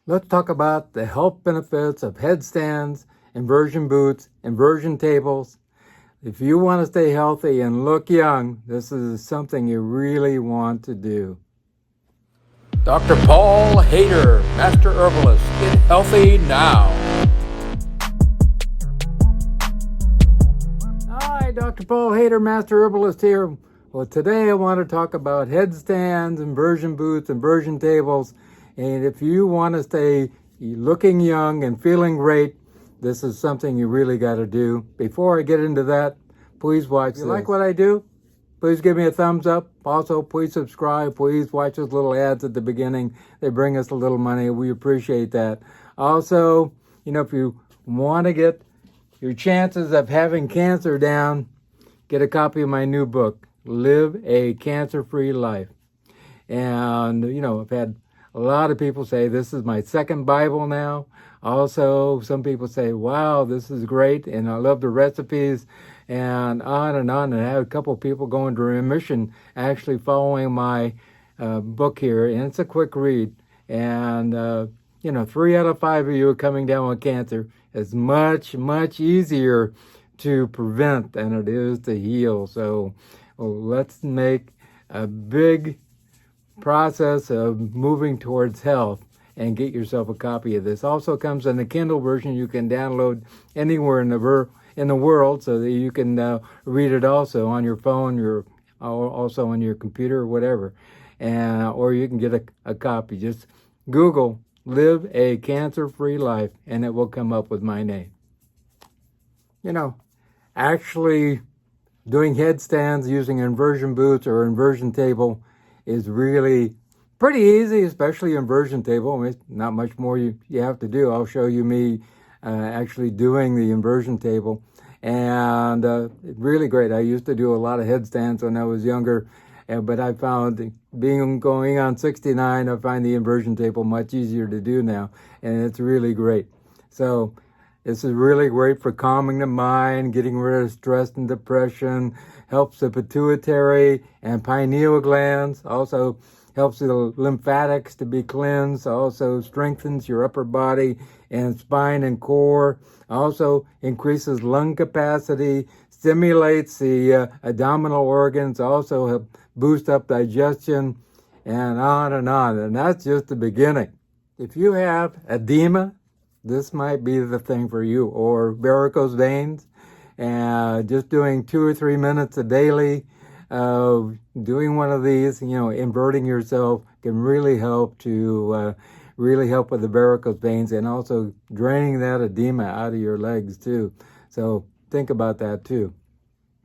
Let's talk about the health benefits of headstands, inversion boots, inversion tables. If you want to stay healthy and look young, this is something you really want to do. Dr. Paul Haider, Master Herbalist. Get healthy now. Hi, Dr. Paul Haider, Master Herbalist here. Well, today I want to talk about headstands, inversion boots, inversion tables. And if you want to stay looking young and feeling great, this is something you really got to do. Before I get into that, please watch this. If you like what I do, please give me a thumbs up. Also, please subscribe. Please watch those little ads at the beginning. They bring us a little money. We appreciate that. Also, if you want to get your chances of having cancer down, get a copy of my new book, Live a Cancer-Free Life. And, I've had a lot of people say this is my second Bible now. Also, some people say, wow, this is great, and I love the recipes, and on and on. And I had a couple of people go into remission actually following my book here, and it's a quick read. And, 3 out of 5 of you are coming down with cancer. It's much, much easier to prevent than it is to heal. So let's make a big process of moving towards health and get yourself a copy of this. Also comes in the Kindle version you can download anywhere in the world, so that you can read it also on your phone, also on your computer or whatever, or you can get a copy. Just Google "Live a Cancer-Free Life" and it will come up with my name. Actually doing headstands using inversion boots or inversion table is really pretty easy, especially inversion table. I mean, not much more you have to do. I'll show you me actually doing the inversion table. And really great. I used to do a lot of headstands when I was younger, but I found going on 69, I find the inversion table much easier to do now, and it's really great. So this is really great for calming the mind, getting rid of stress and depression, helps the pituitary and pineal glands, also helps the lymphatics to be cleansed, also strengthens your upper body and spine and core, also increases lung capacity, stimulates the abdominal organs, also help boost up digestion, and on and on. And that's just the beginning. If you have edema, this might be the thing for you, or varicose veins, and just doing 2 or 3 minutes a daily, doing one of these, inverting yourself can really help with the varicose veins, and also draining that edema out of your legs too. So think about that too.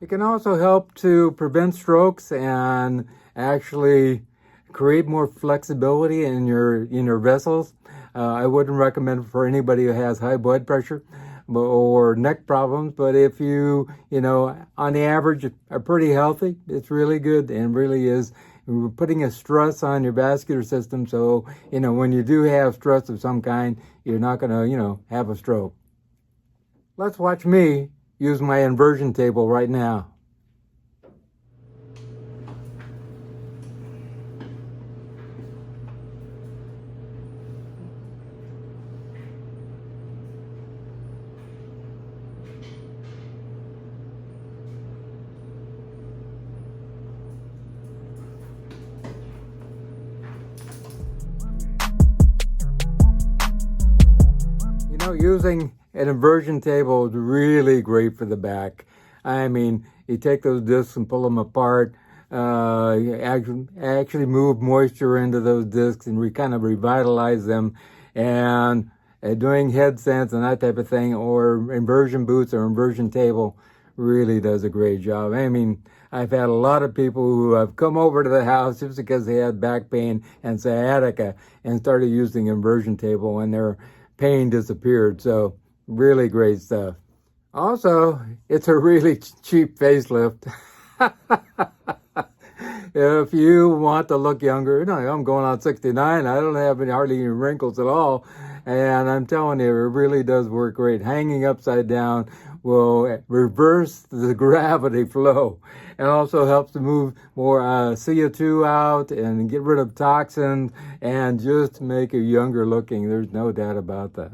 It can also help to prevent strokes and actually create more flexibility in your vessels. I wouldn't recommend for anybody who has high blood pressure or neck problems, but if you, on the average are pretty healthy, it's really good and really is putting a stress on your vascular system. So, when you do have stress of some kind, you're not going to, have a stroke. Let's watch me use my inversion table right now. Using an inversion table is really great for the back. I mean, you take those discs and pull them apart, you actually move moisture into those discs and kind of revitalize them. And doing headstands and that type of thing, or inversion boots or inversion table, really does a great job. I mean, I've had a lot of people who have come over to the house just because they had back pain and sciatica and started using inversion table, and their pain disappeared. So really great stuff. Also, it's a really cheap facelift. if you want to look younger, I'm going on 69. I don't have hardly any wrinkles at all. And I'm telling you, it really does work great. Hanging upside down will reverse the gravity flow and also helps to move more CO2 out and get rid of toxins and just make you younger looking. There's no doubt about that.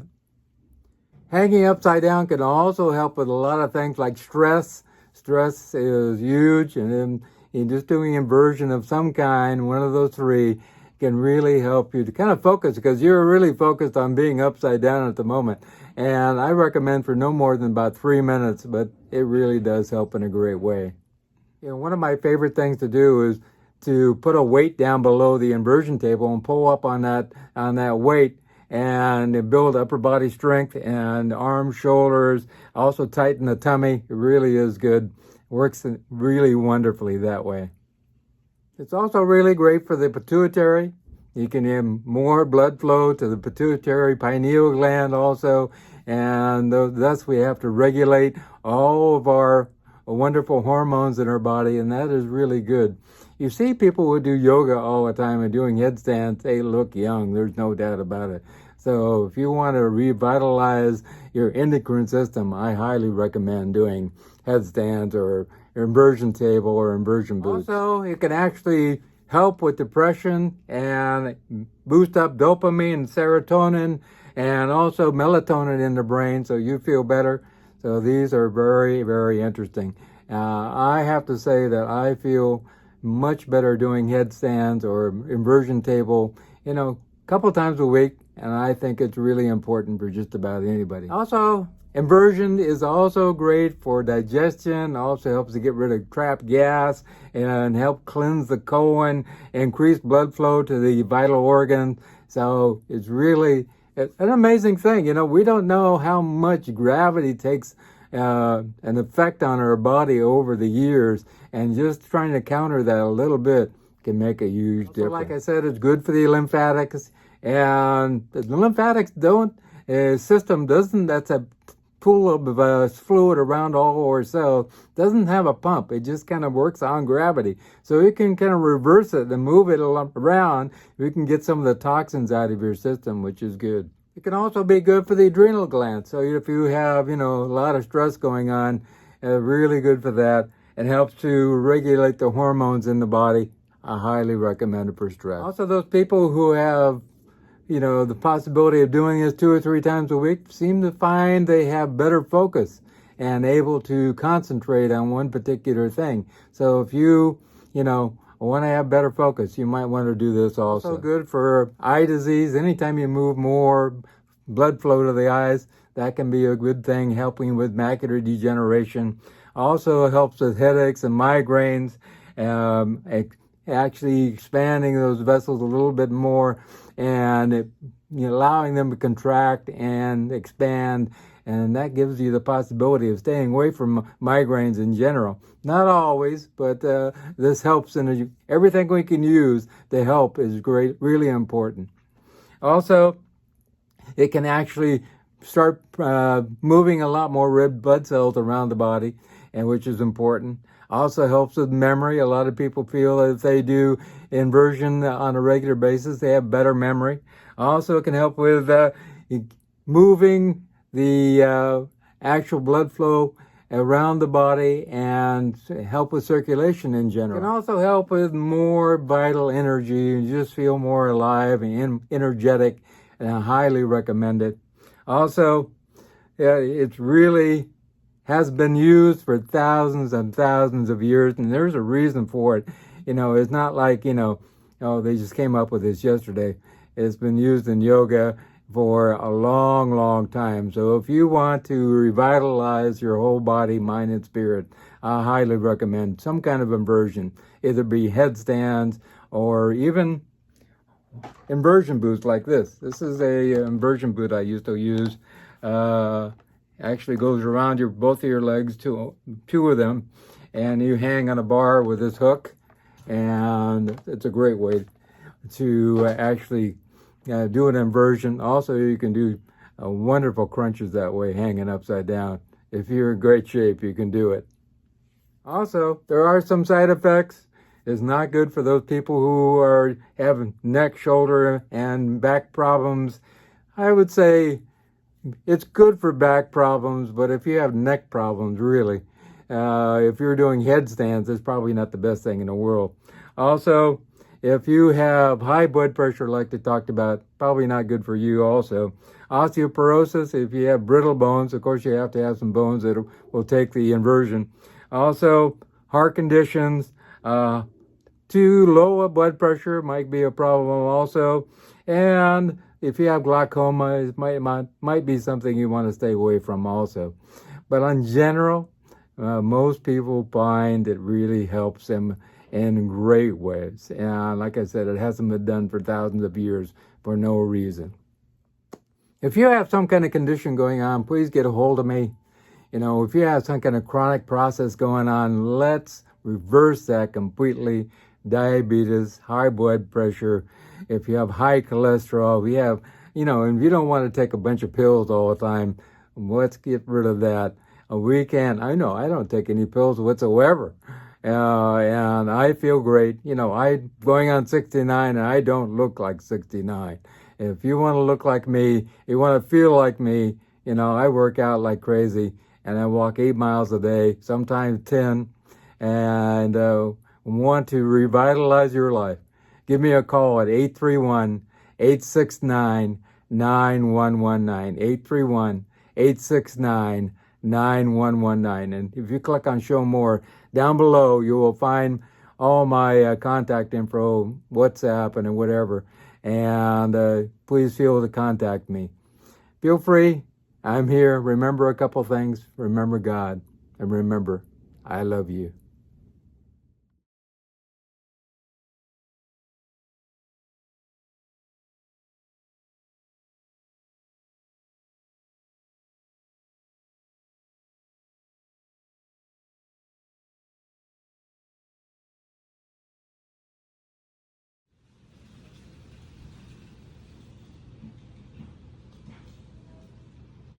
Hanging upside down can also help with a lot of things like stress. Stress is huge, and then just doing inversion of some kind, one of those three, can really help you to kind of focus, because you're really focused on being upside down at the moment. And I recommend for no more than about 3 minutes, but it really does help in a great way. One of my favorite things to do is to put a weight down below the inversion table and pull up on that weight and build upper body strength and arms, shoulders, also tighten the tummy. It really is good. Works really wonderfully that way. It's also really great for the pituitary. You can have more blood flow to the pituitary pineal gland also, and thus we have to regulate all of our wonderful hormones in our body, and that is really good. You see people who do yoga all the time and doing headstands, they look young. There's no doubt about it. So if you want to revitalize your endocrine system, I highly recommend doing headstands or inversion table or inversion boots. Also, it can actually help with depression and boost up dopamine and serotonin and also melatonin in the brain, so you feel better. So these are very, very interesting. I have to say that I feel much better doing headstands or inversion table, a couple times a week, and I think it's really important for just about anybody. Also, inversion is also great for digestion, also helps to get rid of trapped gas and help cleanse the colon, increase blood flow to the vital organs. So it's really an amazing thing. We don't know how much gravity takes an effect on our body over the years, and just trying to counter that a little bit can make a huge difference. Like I said, it's good for the lymphatics, and the lymphatics system doesn't, that's a pool of fluid around all our cells, doesn't have a pump. It just kind of works on gravity. So you can kind of reverse it and move it around. You can get some of the toxins out of your system, which is good. It can also be good for the adrenal gland. So if you have, a lot of stress going on, really good for that. It helps to regulate the hormones in the body. I highly recommend it for stress. Also, those people who have the possibility of doing this 2 or 3 times a week seem to find they have better focus and able to concentrate on one particular thing. So if you, want to have better focus, you might want to do this also. Also good for eye disease. Anytime you move more blood flow to the eyes, that can be a good thing, helping with macular degeneration. Also helps with headaches and migraines, actually expanding those vessels a little bit more and allowing them to contract and expand, and that gives you the possibility of staying away from migraines in general. Not always, but this helps, and everything we can use to help is great, really important. Also, it can actually start moving a lot more red blood cells around the body, and which is important. Also helps with memory. A lot of people feel that if they do inversion on a regular basis, they have better memory. Also, it can help with moving the actual blood flow around the body and help with circulation in general. It can also help with more vital energy. You just feel more alive and energetic, and I highly recommend it. Also, it's really has been used for thousands and thousands of years, and there's a reason for it. It's not like, they just came up with this yesterday. It's been used in yoga for a long, long time. So if you want to revitalize your whole body, mind, and spirit, I highly recommend some kind of inversion, either be headstands or even inversion boots like this. This is a inversion boot I used to use. Actually goes around both of your legs, two of them, and you hang on a bar with this hook, and it's a great way to actually do an inversion. Also, you can do wonderful crunches that way, hanging upside down. If you're in great shape, you can do it. Also, there are some side effects. is not good for those people who are having neck, shoulder, and back problems. I would say it's good for back problems, but if you have neck problems, really, if you're doing headstands, it's probably not the best thing in the world. Also, if you have high blood pressure, like they talked about, probably not good for you also. Osteoporosis, if you have brittle bones, of course you have to have some bones that will take the inversion. Also, heart conditions, too low a blood pressure might be a problem also. And if you have glaucoma, it might be something you want to stay away from also. But in general, most people find it really helps them in great ways. And like I said, it hasn't been done for thousands of years for no reason. If you have some kind of condition going on, please get a hold of me. If you have some kind of chronic process going on, let's reverse that completely. Diabetes, high blood pressure, if you have high cholesterol, if you have, and you don't want to take a bunch of pills all the time, let's get rid of that. I know I don't take any pills whatsoever. And I feel great. I'm going on 69 and I don't look like 69. If you want to look like me, you want to feel like me, I work out like crazy and I walk 8 miles a day, sometimes 10, and want to revitalize your life. Give me a call at 831-869-9119, 831-869-9119. And if you click on Show More, down below you will find all my contact info, WhatsApp and whatever. And please feel to contact me. Feel free. I'm here. Remember a couple things. Remember God. And remember, I love you.